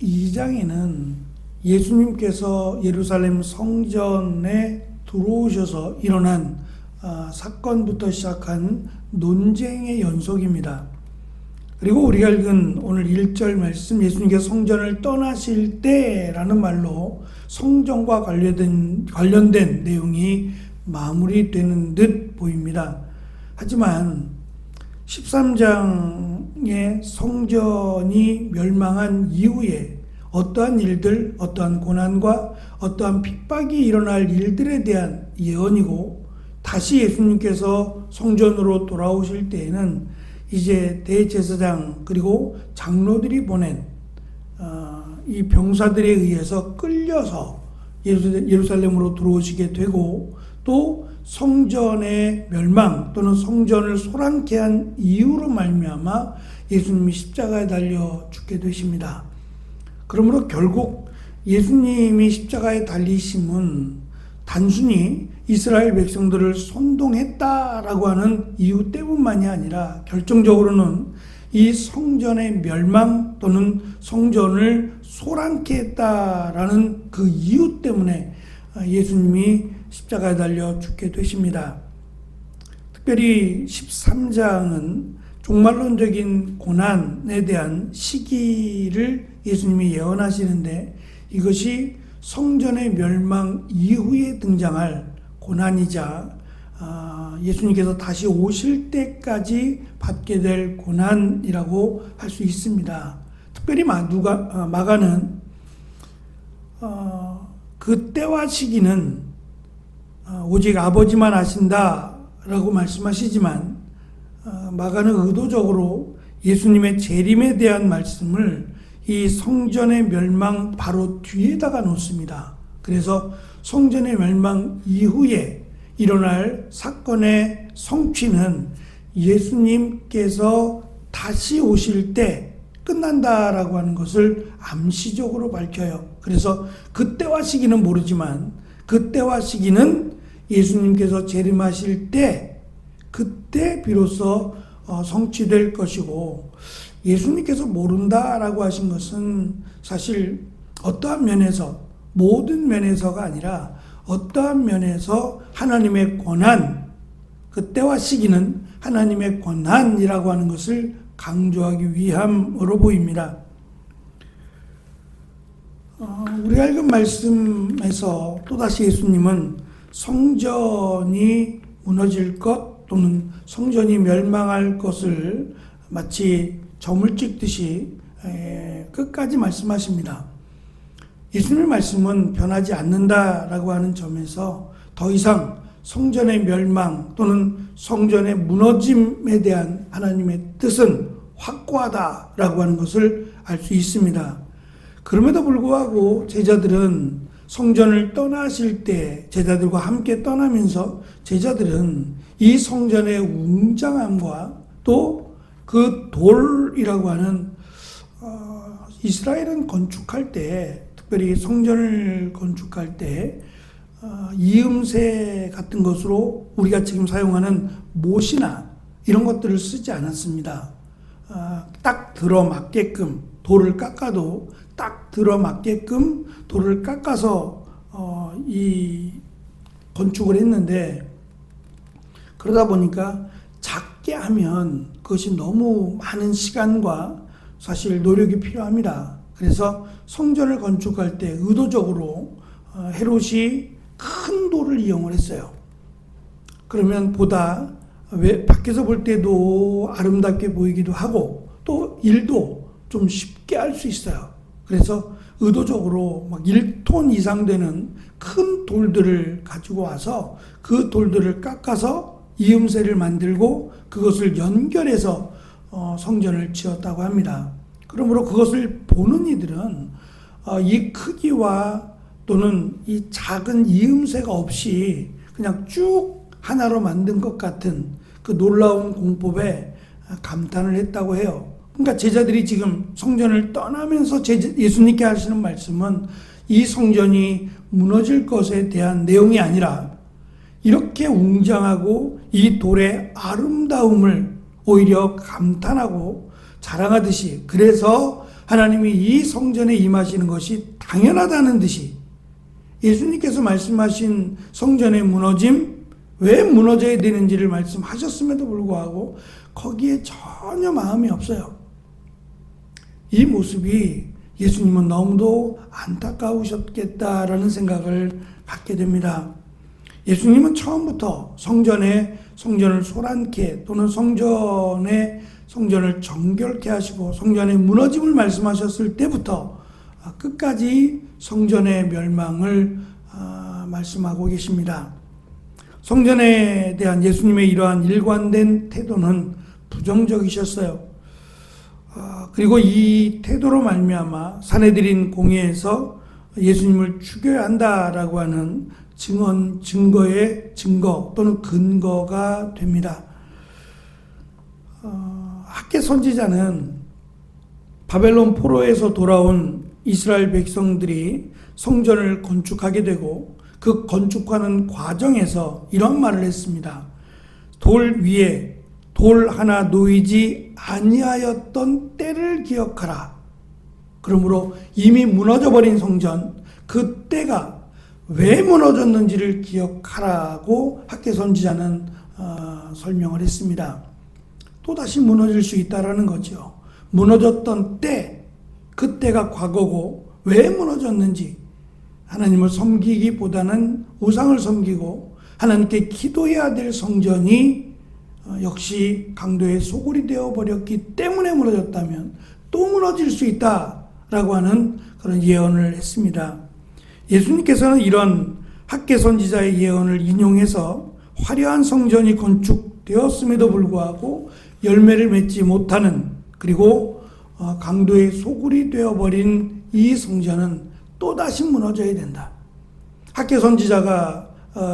12장에는 예수님께서 예루살렘 성전에 들어오셔서 일어난 사건부터 시작한 논쟁의 연속입니다. 그리고 우리가 읽은 오늘 1절 말씀, 예수님께서 성전을 떠나실 때라는 말로 성전과 관련된 내용이 마무리되는 듯 보입니다. 하지만 13장의 성전이 멸망한 이후에 어떠한 일들, 어떠한 고난과 어떠한 핍박이 일어날 일들에 대한 예언이고, 다시 예수님께서 성전으로 돌아오실 때에는 이제 대제사장 그리고 장로들이 보낸 이 병사들에 의해서 끌려서 예루살렘으로 들어오시게 되고, 또 성전의 멸망 또는 성전을 소란케 한 이유로 말미암아 예수님이 십자가에 달려 죽게 되십니다. 그러므로 결국 예수님이 십자가에 달리심은 단순히 이스라엘 백성들을 선동했다라고 하는 이유 때문만이 아니라 결정적으로는 이 성전의 멸망 또는 성전을 소란케 했다라는 그 이유 때문에 예수님이 십자가에 달려 죽게 되십니다. 특별히 13장은 종말론적인 고난에 대한 시기를 예수님이 예언하시는데, 이것이 성전의 멸망 이후에 등장할 고난이자 예수님께서 다시 오실 때까지 받게 될 고난이라고 할 수 있습니다. 특별히 마가는 그 때와 시기는 오직 아버지만 아신다라고 말씀하시지만, 마가는 의도적으로 예수님의 재림에 대한 말씀을 이 성전의 멸망 바로 뒤에다가 놓습니다. 그래서 성전의 멸망 이후에 일어날 사건의 성취는 예수님께서 다시 오실 때 끝난다라고 하는 것을 암시적으로 밝혀요. 그래서 그때와 시기는 모르지만 그때와 시기는 예수님께서 재림하실 때, 그때 비로소 성취될 것이고, 예수님께서 모른다라고 하신 것은 사실 어떠한 면에서, 모든 면에서가 아니라 어떠한 면에서 하나님의 권한, 그때와 시기는 하나님의 권한이라고 하는 것을 강조하기 위함으로 보입니다. 우리가 읽은 말씀에서 또다시 예수님은 성전이 무너질 것 또는 성전이 멸망할 것을 마치 점을 찍듯이 끝까지 말씀하십니다. 예수님의 말씀은 변하지 않는다라고 하는 점에서 더 이상 성전의 멸망 또는 성전의 무너짐에 대한 하나님의 뜻은 확고하다라고 하는 것을 알 수 있습니다. 그럼에도 불구하고 제자들은 성전을 떠나실 때, 제자들과 함께 떠나면서 제자들은 이 성전의 웅장함과 또 그 돌이라고 하는 이스라엘은 건축할 때, 특별히 성전을 건축할 때 이음새 같은 것으로 우리가 지금 사용하는 못이나 이런 것들을 쓰지 않았습니다. 딱 들어맞게끔 돌을 깎아도 딱 들어맞게끔 돌을 깎아서 이 건축을 했는데, 그러다 보니까 작게 하면 그것이 너무 많은 시간과 사실 노력이 필요합니다. 그래서 성전을 건축할 때 의도적으로 헤롯이 큰 돌을 이용을 했어요. 그러면 보다 밖에서 볼 때도 아름답게 보이기도 하고 또 일도 좀 쉽게 할 수 있어요. 그래서 의도적으로 막 1톤 이상 되는 큰 돌들을 가지고 와서 그 돌들을 깎아서 이음새를 만들고 그것을 연결해서 성전을 지었다고 합니다. 그러므로 그것을 보는 이들은 이 크기와 또는 이 작은 이음새가 없이 그냥 쭉 하나로 만든 것 같은 그 놀라운 공법에 감탄을 했다고 해요. 그러니까 제자들이 지금 성전을 떠나면서 예수님께 하시는 말씀은 이 성전이 무너질 것에 대한 내용이 아니라 이렇게 웅장하고 이 돌의 아름다움을 오히려 감탄하고 자랑하듯이, 그래서 하나님이 이 성전에 임하시는 것이 당연하다는 듯이 예수님께서 말씀하신 성전의 무너짐, 왜 무너져야 되는지를 말씀하셨음에도 불구하고 거기에 전혀 마음이 없어요. 이 모습이 예수님은 너무도 안타까우셨겠다라는 생각을 갖게 됩니다. 예수님은 처음부터 성전을 소란케 또는 성전을 정결케 하시고 성전의 무너짐을 말씀하셨을 때부터 끝까지 성전의 멸망을 말씀하고 계십니다. 성전에 대한 예수님의 이러한 일관된 태도는 부정적이셨어요. 그리고 이 태도로 말미암아 산헤드린 공회에서 예수님을 죽여야 한다라고 하는 증거 또는 근거가 됩니다. 학개 선지자는 바벨론 포로에서 돌아온 이스라엘 백성들이 성전을 건축하게 되고 그 건축하는 과정에서 이런 말을 했습니다. 돌 위에 돌 하나 놓이지 아니하였던 때를 기억하라. 그러므로 이미 무너져 버린 성전, 그 때가 왜 무너졌는지를 기억하라고 학개 선지자는 설명을 했습니다. 또다시 무너질 수 있다라는 거죠. 무너졌던 때, 그때가 과거고 왜 무너졌는지 하나님을 섬기기보다는 우상을 섬기고 하나님께 기도해야 될 성전이 역시 강도의 소굴이 되어버렸기 때문에 무너졌다면 또 무너질 수 있다라고 하는 그런 예언을 했습니다. 예수님께서는 이런 학개 선지자의 예언을 인용해서 화려한 성전이 건축되었음에도 불구하고 열매를 맺지 못하는, 그리고 강도의 소굴이 되어버린 이 성전은 또다시 무너져야 된다. 학개 선지자가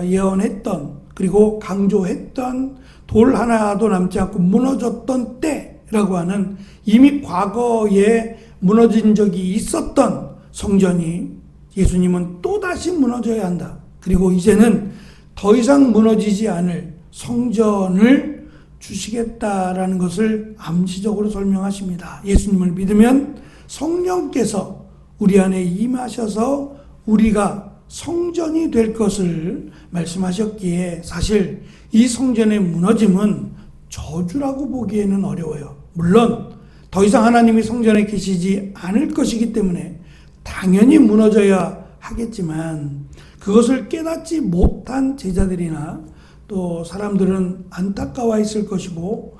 예언했던, 그리고 강조했던 돌 하나도 남지 않고 무너졌던 때라고 하는 이미 과거에 무너진 적이 있었던 성전이 예수님은 또다시 무너져야 한다. 그리고 이제는 더 이상 무너지지 않을 성전을 주시겠다라는 것을 암시적으로 설명하십니다. 예수님을 믿으면 성령께서 우리 안에 임하셔서 우리가 성전이 될 것을 말씀하셨기에 사실 이 성전의 무너짐은 저주라고 보기에는 어려워요. 물론 더 이상 하나님이 성전에 계시지 않을 것이기 때문에 당연히 무너져야 하겠지만 그것을 깨닫지 못한 제자들이나 또 사람들은 안타까워했을 것이고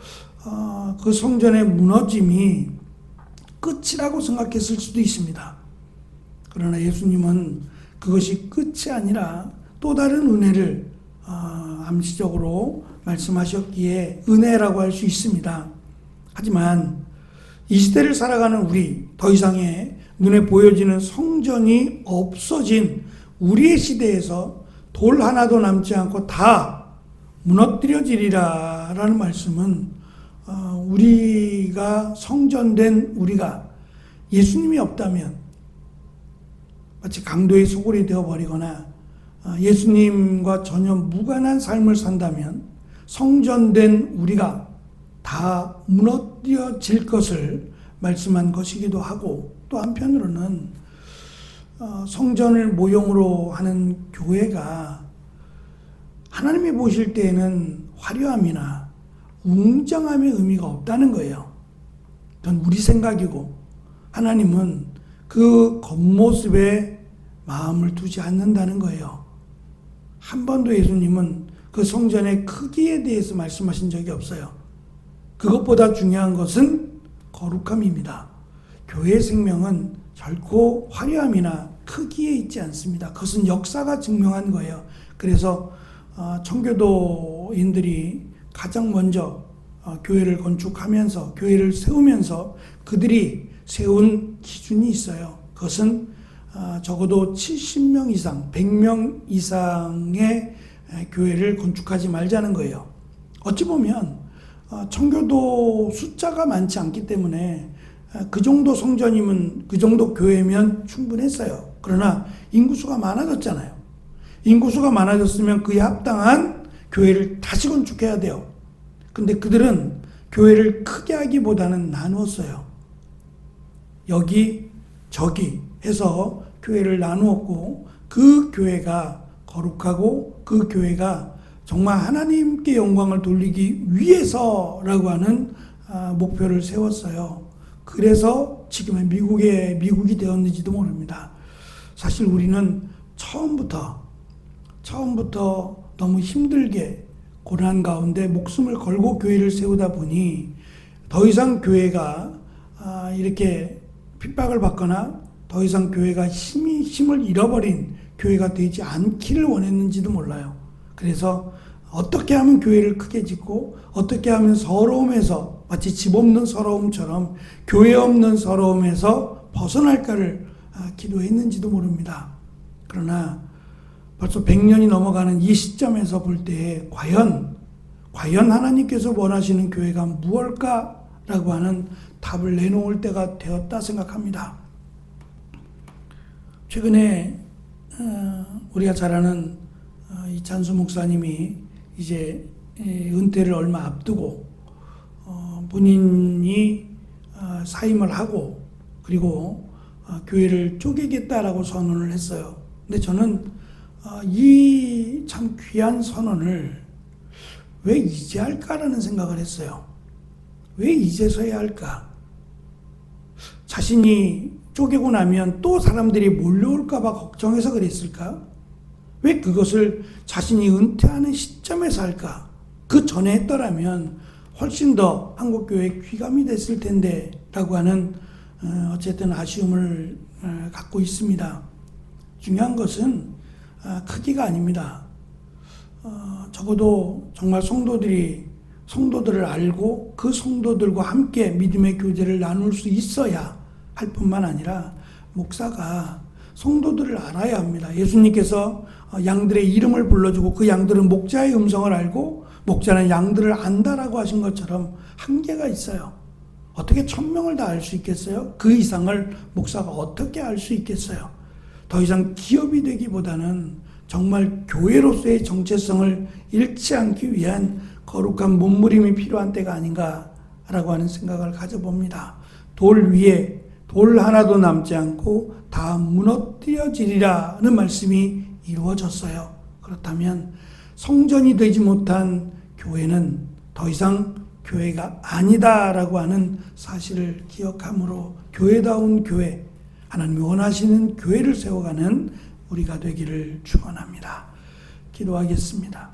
그 성전의 무너짐이 끝이라고 생각했을 수도 있습니다. 그러나 예수님은 그것이 끝이 아니라 또 다른 은혜를 암시적으로 말씀하셨기에 은혜라고 할 수 있습니다. 하지만 이 시대를 살아가는 우리, 더 이상의 눈에 보여지는 성전이 없어진 우리의 시대에서 돌 하나도 남지 않고 다 무너뜨려지리라 라는 말씀은 우리가 성전된 우리가 예수님이 없다면 마치 강도의 소굴이 되어버리거나 예수님과 전혀 무관한 삶을 산다면 성전된 우리가 다 무너뜨려질 것을 말씀한 것이기도 하고, 또 한편으로는 성전을 모형으로 하는 교회가 하나님이 보실 때에는 화려함이나 웅장함의 의미가 없다는 거예요. 그건 우리 생각이고 하나님은 그 겉모습에 마음을 두지 않는다는 거예요. 한 번도 예수님은 그 성전의 크기에 대해서 말씀하신 적이 없어요. 그것보다 중요한 것은 거룩함입니다. 교회의 생명은 결코 화려함이나 크기에 있지 않습니다. 그것은 역사가 증명한 거예요. 그래서 청교도인들이 가장 먼저 교회를 건축하면서, 교회를 세우면서 그들이 세운 기준이 있어요. 그것은 적어도 70명 이상, 100명 이상의 교회를 건축하지 말자는 거예요. 어찌 보면 청교도 숫자가 많지 않기 때문에 그 정도 성전이면, 그 정도 교회면 충분했어요. 그러나 인구수가 많아졌잖아요. 인구수가 많아졌으면 그에 합당한 교회를 다시 건축해야 돼요. 근데 그들은 교회를 크게 하기보다는 나누었어요. 여기 저기 해서 교회를 나누었고, 그 교회가 거룩하고 그 교회가 정말 하나님께 영광을 돌리기 위해서라고 하는 목표를 세웠어요. 그래서 지금의 미국이 되었는지도 모릅니다. 사실 우리는 처음부터 너무 힘들게 고난 가운데 목숨을 걸고 교회를 세우다 보니 더 이상 교회가 이렇게 핍박을 받거나 더 이상 교회가 힘을 잃어버린 교회가 되지 않기를 원했는지도 몰라요. 그래서 어떻게 하면 교회를 크게 짓고 어떻게 하면 서러움에서, 마치 집 없는 서러움처럼 교회 없는 서러움에서 벗어날까를 기도했는지도 모릅니다. 그러나 벌써 100년이 넘어가는 이 시점에서 볼 때 과연 하나님께서 원하시는 교회가 무엇일까라고 하는 답을 내놓을 때가 되었다 생각합니다. 최근에 우리가 잘 아는 이찬수 목사님이 이제 은퇴를 얼마 앞두고 본인이 사임을 하고 그리고 교회를 쪼개겠다라고 선언을 했어요. 근데 저는 이 참 귀한 선언을 왜 이제 할까라는 생각을 했어요. 왜 이제서야 할까? 자신이 쪼개고 나면 또 사람들이 몰려올까봐 걱정해서 그랬을까? 왜 그것을 자신이 은퇴하는 시점에서 할까? 그 전에 했더라면 훨씬 더 한국교회에 귀감이 됐을 텐데 라고 하는 어쨌든 아쉬움을 갖고 있습니다. 중요한 것은 크기가 아닙니다. 적어도 정말 성도들을 알고 그 성도들과 함께 믿음의 교제를 나눌 수 있어야 할 뿐만 아니라 목사가 성도들을 알아야 합니다. 예수님께서 양들의 이름을 불러주고 그 양들은 목자의 음성을 알고 목자는 양들을 안다라고 하신 것처럼 한계가 있어요. 어떻게 1000명을 다 알 수 있겠어요? 그 이상을 목사가 어떻게 알 수 있겠어요? 더 이상 기업이 되기보다는 정말 교회로서의 정체성을 잃지 않기 위한 거룩한 몸부림이 필요한 때가 아닌가라고 하는 생각을 가져봅니다. 돌 위에 돌 하나도 남지 않고 다 무너뜨려지리라는 말씀이 이루어졌어요. 그렇다면 성전이 되지 못한 교회는 더 이상 교회가 아니다라고 하는 사실을 기억함으로 교회다운 교회, 하나님이 원하시는 교회를 세워가는 우리가 되기를 축원합니다. 기도하겠습니다.